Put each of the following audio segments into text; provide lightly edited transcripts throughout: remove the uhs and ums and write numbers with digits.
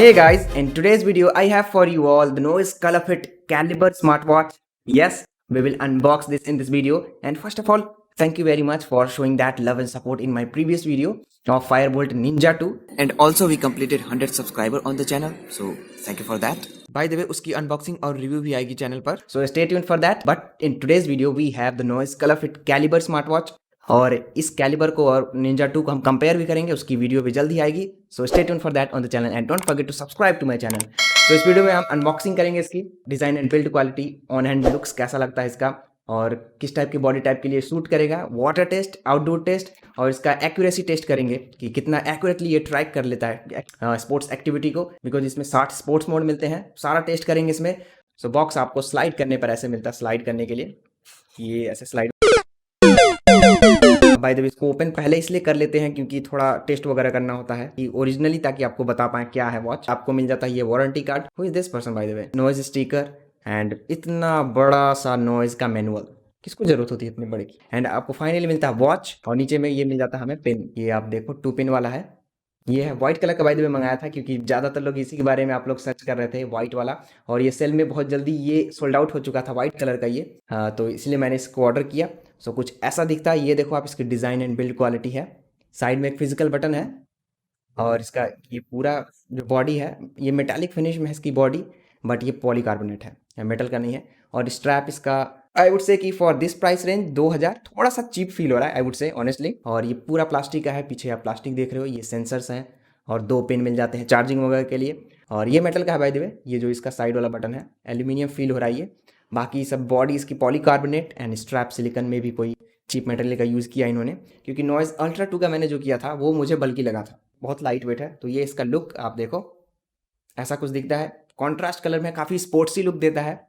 Hey guys, in today's video I have for you all the newest ColorFit Caliber Smartwatch. Yes, we will unbox this in this video, and first of all, thank you very much for showing that love and support in my previous video of Firebolt Ninja 2. And also we completed 100 subscriber on the channel, so thank you for that. By the way, उसकी unboxing और review भी आएगी channel पर, so stay tuned for that. But in today's video we have the newest ColorFit Caliber Smartwatch. और इस calibre को और Ninja 2 को हम कंपेयर भी करेंगे, उसकी वीडियो भी जल्द ही आएगी. So stay tune for that on the channel and don't forget to subscribe to my channel. तो इस वीडियो में हम अनबॉक्सिंग करेंगे इसकी design and build quality, on hand looks कैसा लगता है इसका, और किस टाइप की बॉडी टाइप के लिए सूट करेगा, वाटर टेस्ट, आउटडोर टेस्ट, और इसका एक्यूरेसी टेस्ट करेंगे कि कितना एक्यूरेटली ये ट्रैक कर लेता है स्पोर्ट्स एक्टिविटी को, बिकॉज इसमें 60 स्पोर्ट्स मोड मिलते हैं. सारा टेस्ट करेंगे इसमें. सो बॉक्स आपको स्लाइड करने पर ऐसे मिलता है, स्लाइड करने के लिए ये ऐसे स्लाइड. बाय द वे, इसको ओपन पहले इसलिए कर लेते हैं क्योंकि थोड़ा टेस्ट वगैरह करना होता है कि ओरिजिनली, ताकि आपको बता पाएं क्या है वॉच. आपको मिल जाता है ये warranty card. Who is this person by the way, noise sticker and इतना बड़ा सा नॉइज का मैनुअल. किसको जरूरत होती है इतने बड़े की. एंड आपको फाइनली मिलता है वॉच, और नीचे में ये मिल जाता है हमें पेन. ये आप देखो 2 पिन वाला है. ये है व्हाइट कलर का बाय द वे मंगाया था क्योंकि ज़्यादातर लोग इसी के बारे में आप लोग सर्च कर रहे थे, व्हाइट वाला, और ये सेल में बहुत जल्दी ये सोल्ड आउट हो चुका था व्हाइट कलर का ये. तो इसलिए मैंने इसको ऑर्डर किया. सो कुछ ऐसा दिखता है. ये देखो आप, इसकी डिज़ाइन एंड बिल्ड क्वालिटी है. साइड में एक फिजिकल बटन है, और इसका ये पूरा जो बॉडी है ये मेटालिक फिनिश में है इसकी बॉडी, बट ये पॉलीकार्बोनेट है, मेटल का नहीं है. और स्ट्रैप इसका आई वुड से कि फॉर दिस प्राइस रेंज 2000 थोड़ा सा चीप फील हो रहा है आई वुड से ऑनेस्टली. और ये पूरा प्लास्टिक का है, पीछे आप प्लास्टिक देख रहे हो. ये सेंसर्स हैं और 2 पिन मिल जाते हैं चार्जिंग वगैरह के लिए. और ये मेटल का है बाय द वे. ये जो इसका साइड वाला बटन है एल्यूमिनियम फील हो रहा है ये. बाकी सब बॉडी इसकी पॉलीकार्बोनेट एंड स्ट्रैप सिलिकन में भी कोई चीप मेटेरियल का यूज़ किया इन्होंने, क्योंकि नॉइज़ अल्ट्रा 2 का मैंने जो किया था वो मुझे बल्कि लगा था. बहुत लाइट वेट है. तो ये इसका लुक आप देखो, ऐसा कुछ दिखता है. कॉन्ट्रास्ट कलर में काफ़ी स्पोर्ट्सी लुक देता है.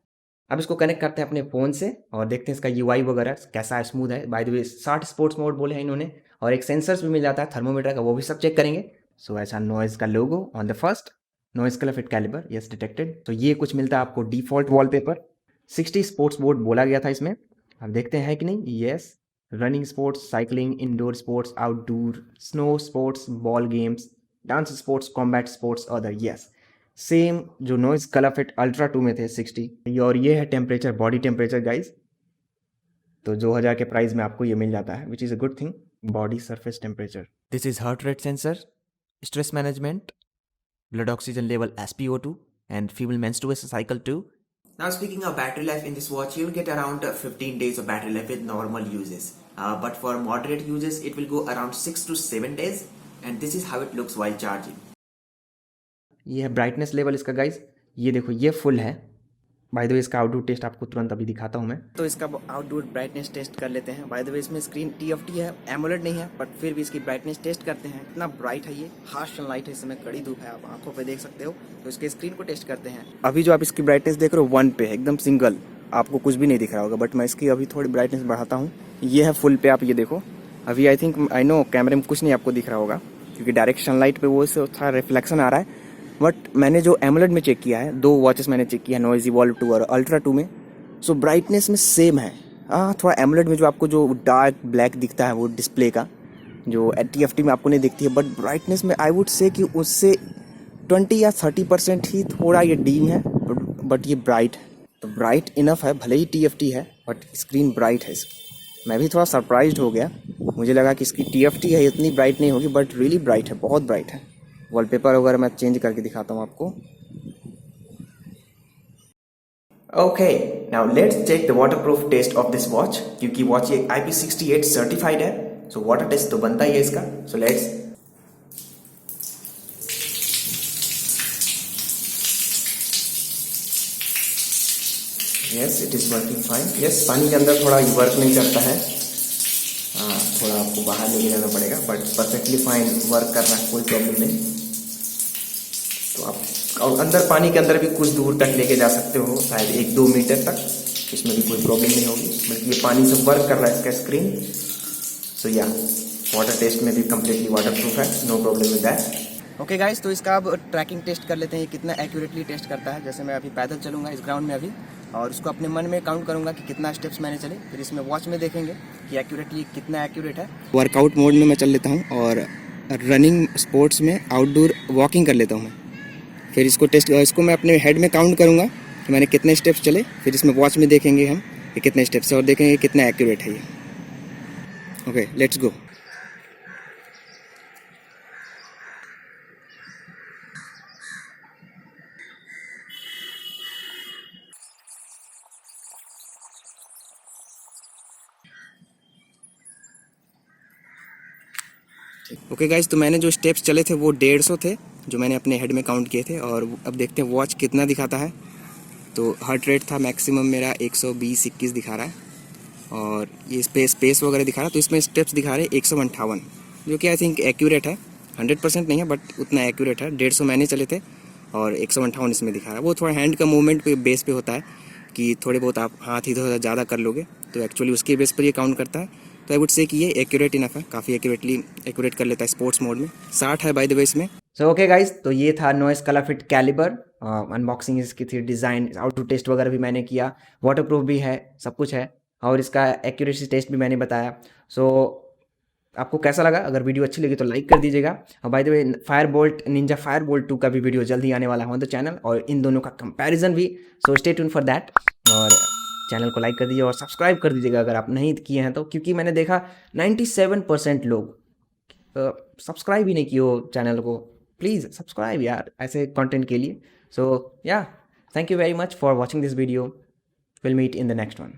अब इसको कनेक्ट करते हैं अपने फ़ोन से और देखते हैं इसका यूआई वगैरह कैसा है, स्मूथ है. By the way 60 sports mode बोले हैं इन्होंने, और एक सेंसर्स भी मिल जाता है थर्मोमीटर का, वो भी सब चेक करेंगे. सो ऐसा नॉइज़ का logo on the first, Noise ColorFit Caliber, yes detected. तो ये कुछ मिलता है आपको डिफ़ॉल्ट वॉलपेपर. 60 स्पोर्ट्स मोड बोला गया था इसमें. अब देखते हैं कि नहीं. Yes, running sports, cycling, indoor sports, outdoor, snow sports, ball games, dance sports, combat sports, other. Yes, same जो नॉइज़ ColorFit अल्ट्रा 2 में थे 60. और ये है टेम्परेचर, बॉडी टेम्परेचर गाइज. तो 2000 के प्राइस में आपको ये मिल जाता है, which is a good thing. Body surface temperature, this is heart rate sensor, stress management, blood oxygen level SpO2, and female menstruation cycle 2. Now speaking of battery life in this watch, you'll get around 15 days of battery life with normal uses. But for moderate uses, it will go around 6 to 7 days. And this is how it looks while charging. ये है brightness level इसका guys. ये देखो ये full है. By the way इसका outdoor test आपको तुरंत अभी दिखाता हूँ मैं. तो इसका आउटडोर ब्राइटनेस टेस्ट कर लेते हैं. बाय द वे इसमें स्क्रीन TFT है, एमोलेड नहीं है, बट फिर भी इसकी ब्राइटनेस टेस्ट करते हैं. इतना ब्राइट है ये, हार्श सनलाइट है, इस समय कड़ी धूप है, आप आंखों पे देख सकते हो. तो इसके स्क्रीन को टेस्ट करते हैं. अभी जो आप इसकी ब्राइटनेस देख रहे हो 1 पे एकदम सिंगल, आपको कुछ भी नहीं दिख रहा होगा, बट मैं इसकी अभी थोड़ी ब्राइटनेस बढ़ाता हूँ. ये है फुल पे, आप ये देखो. अभी आई थिंक आई नो कैमरे में कुछ नहीं आपको दिख रहा होगा क्योंकि डायरेक्ट सनलाइट पे वो से था रिफ्लेक्शन आ रहा है. बट मैंने जो एमोलेड में चेक किया है, 2 वॉचेस मैंने चेक किया है, नॉइज़ इवॉल्व 2 और अल्ट्रा 2 में. सो ब्राइटनेस में सेम है. थोड़ा एमोलेड में जो आपको जो डार्क ब्लैक दिखता है वो डिस्प्ले का, जो TFT में आपको नहीं दिखती है, बट ब्राइटनेस में आई वुड से कि उससे 20 या 30% ही थोड़ा ये डीम है, बट ये ब्राइट है. तो ब्राइट इनफ है, भले ही TFT है बट स्क्रीन ब्राइट है इसकी. मैं भी थोड़ा सरप्राइज्ड हो गया, मुझे लगा कि इसकी TFT है इतनी ब्राइट नहीं होगी, बट रियली ब्राइट है, बहुत ब्राइट है. वॉलपेपर वगैरह मैं चेंज करके दिखाता हूँ आपको. Okay, now let's check the waterproof test of this watch, क्योंकि वॉच ये IP68 सर्टिफाइड है. सो वाटर टेस्ट तो बनता ही है इसका. So let's. Yes, it is working fine. Yes, पानी के अंदर थोड़ा वर्क नहीं करता है, थोड़ा आपको बाहर लेके जाना पड़ेगा, बट परफेक्टली फाइन वर्क कर रहा है, कोई प्रॉब्लम नहीं. तो आप और अंदर पानी के अंदर भी कुछ दूर तक लेके जा सकते हो, शायद 1-2 मीटर तक. इसमें भी कोई प्रॉब्लम नहीं होगी, बल्कि ये पानी से वर्क कर रहा है इसका स्क्रीन. सो या वाटर टेस्ट में भी कम्प्लीटली वाटर प्रूफ है, no problem with that. Okay guys, तो इसका अब ट्रैकिंग टेस्ट कर लेते हैं, कितना एक्यूरेटली टेस्ट करता है. जैसे मैं अभी पैदल चलूँगा इस ग्राउंड में अभी, और उसको अपने मन में काउंट करूँगा कि कितना स्टेप्स मैंने चले. फिर इसमें वॉच में देखेंगे कि एक्यूरेटली कितना एक्यूरेट है. वर्कआउट मोड में मैं चल लेता हूँ और रनिंग स्पोर्ट्स में आउटडोर वॉकिंग कर लेता हूँ मैं. फिर इसको मैं अपने हेड में काउंट करूँगा कि मैंने कितने स्टेप्स चले, फिर इसमें वॉच में देखेंगे हम कि कितने स्टेप्स है और देखेंगे कितना एक्यूरेट है ये। Okay, let's go. Okay guys, तो मैंने जो स्टेप्स चले थे वो 150 थे जो मैंने अपने हेड में काउंट किए थे। और अब देखते हैं वॉच कितना दिखाता है। तो हार्ट रेट था मैक्सिमम मेरा 120-21 दिखा रहा है, और ये स्पेस वगैरह दिखा रहा है। तो इसमें स्टेप्स दिखा रहे हैं 158, जो कि आई थिंक एक्यूरेट है। 100% नहीं है बट उतना एक्यूरेट है। 150 मैंने चले थे और 158 इसमें दिखा रहा है। वो थोड़ा हैंड का मूवमेंट पे बेस पे होता है कि थोड़े बहुत आप हाथ ही थोड़ा ज़्यादा कर लोगे तो एक्चुअली उसके बेस पर ये काउंट करता है। तो आई वुड से कि ये एक्यूरेट इनफ है, काफ़ी एक्यूरेट कर लेता है स्पोर्ट्स मोड में। 60 है बाय द वे इसमें। सो ओके गाइज, तो ये था Noise ColorFit Caliber. Unboxing इसकी थी, डिज़ाइन, आउट टू टेस्ट वगैरह भी मैंने किया, वाटरप्रूफ भी है, सब कुछ है, और इसका एक्यूरेसी टेस्ट भी मैंने बताया। सो आपको कैसा लगा? अगर वीडियो अच्छी लगी तो लाइक कर दीजिएगा। और by the way Ninja Fire Boltt 2 का भी वीडियो जल्दी आने वाला है ऑन द चैनल, और इन दोनों का कंपैरिजन भी। सो स्टे ट्यून फॉर दैट। और चैनल को लाइक कर दीजिए और सब्सक्राइब कर दीजिएगा अगर आप नहीं किए हैं तो, क्योंकि मैंने देखा 97% लोग सब्सक्राइब ही नहीं किए हो चैनल को। प्लीज़ सब्सक्राइब यार, ऐसे कंटेंट के लिए। So yeah, thank you very much for watching this video. Will meet in the next one.